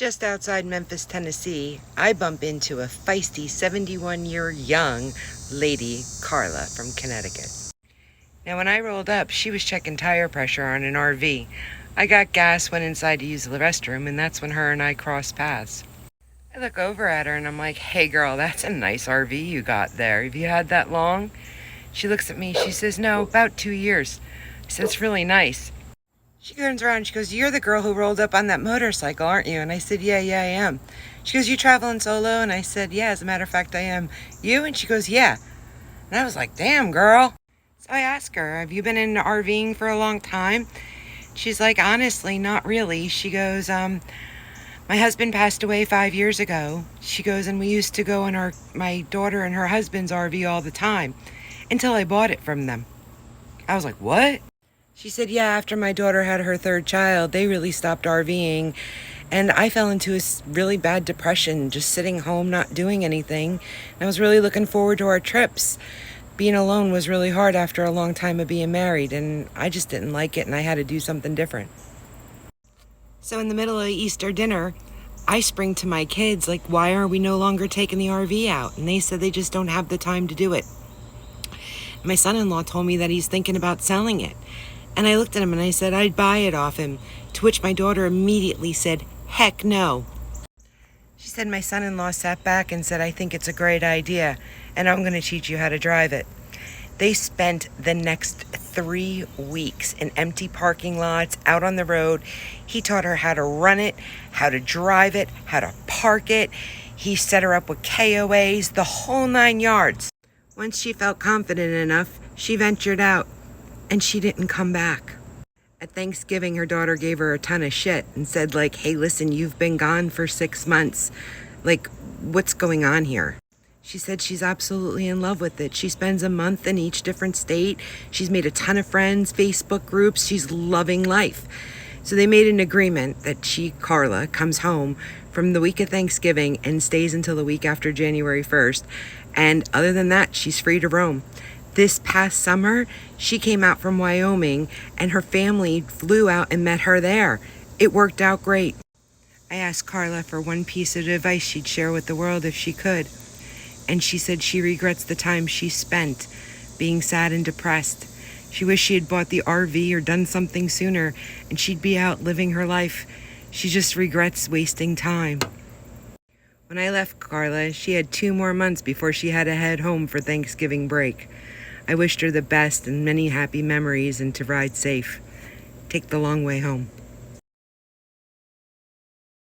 Just outside Memphis, Tennessee, I bump into a feisty 71-year young lady, Carla, from Connecticut. Now, when I rolled up, she was checking tire pressure on an RV. I got gas, went inside to use the restroom, and that's when her and I crossed paths. I look over at her and I'm like, "Hey girl, that's a nice RV you got there. Have you had that long?" She looks at me, she says, "No, about 2 years." I said, "It's really nice." She turns around and she goes, "You're the girl who rolled up on that motorcycle, aren't you?" And I said, yeah, I am." She goes, "You traveling solo?" And I said, "Yeah, as a matter of fact, I am." "You?" And she goes, "Yeah." And I was like, "Damn, girl." So I asked her, "Have you been into RVing for a long time?" She's like, "Honestly, not really." She goes, "My husband passed away 5 years ago." She goes, "And we used to go in my daughter and her husband's RV all the time until I bought it from them." I was like, "What?" She said, "Yeah, after my daughter had her third child, they really stopped RVing. And I fell into a really bad depression, just sitting home, not doing anything. And I was really looking forward to our trips. Being alone was really hard after a long time of being married, and I just didn't like it, and I had to do something different." So in the middle of Easter dinner, I spring to my kids, like, "Why are we no longer taking the RV out?" And they said they just don't have the time to do it. My son-in-law told me that he's thinking about selling it. And I looked at him and I said I'd buy it off him, to which my daughter immediately said, "Heck no." She said my son-in-law sat back and said, "I think it's a great idea, and I'm going to teach you how to drive it." They spent the next 3 weeks in empty parking lots, out on the road. He taught her how to run it, how to drive it, how to park it. He set her up with KOAs, the whole 9 yards. Once she felt confident enough, she ventured out, and she didn't come back. At Thanksgiving, her daughter gave her a ton of shit and said, like, "Hey, listen, you've been gone for 6 months. Like, what's going on here?" She said she's absolutely in love with it. She spends a month in each different state. She's made a ton of friends, Facebook groups. She's loving life. So they made an agreement that she, Carla, comes home from the week of Thanksgiving and stays until the week after January 1st. And other than that, she's free to roam. This past summer, she came out from Wyoming and her family flew out and met her there. It worked out great. I asked Carla for one piece of advice she'd share with the world if she could. And she said she regrets the time she spent being sad and depressed. She wished she had bought the RV or done something sooner and she'd be out living her life. She just regrets wasting time. When I left Carla, she had 2 more months before she had to head home for Thanksgiving break. I wished her the best and many happy memories and to ride safe. Take the long way home.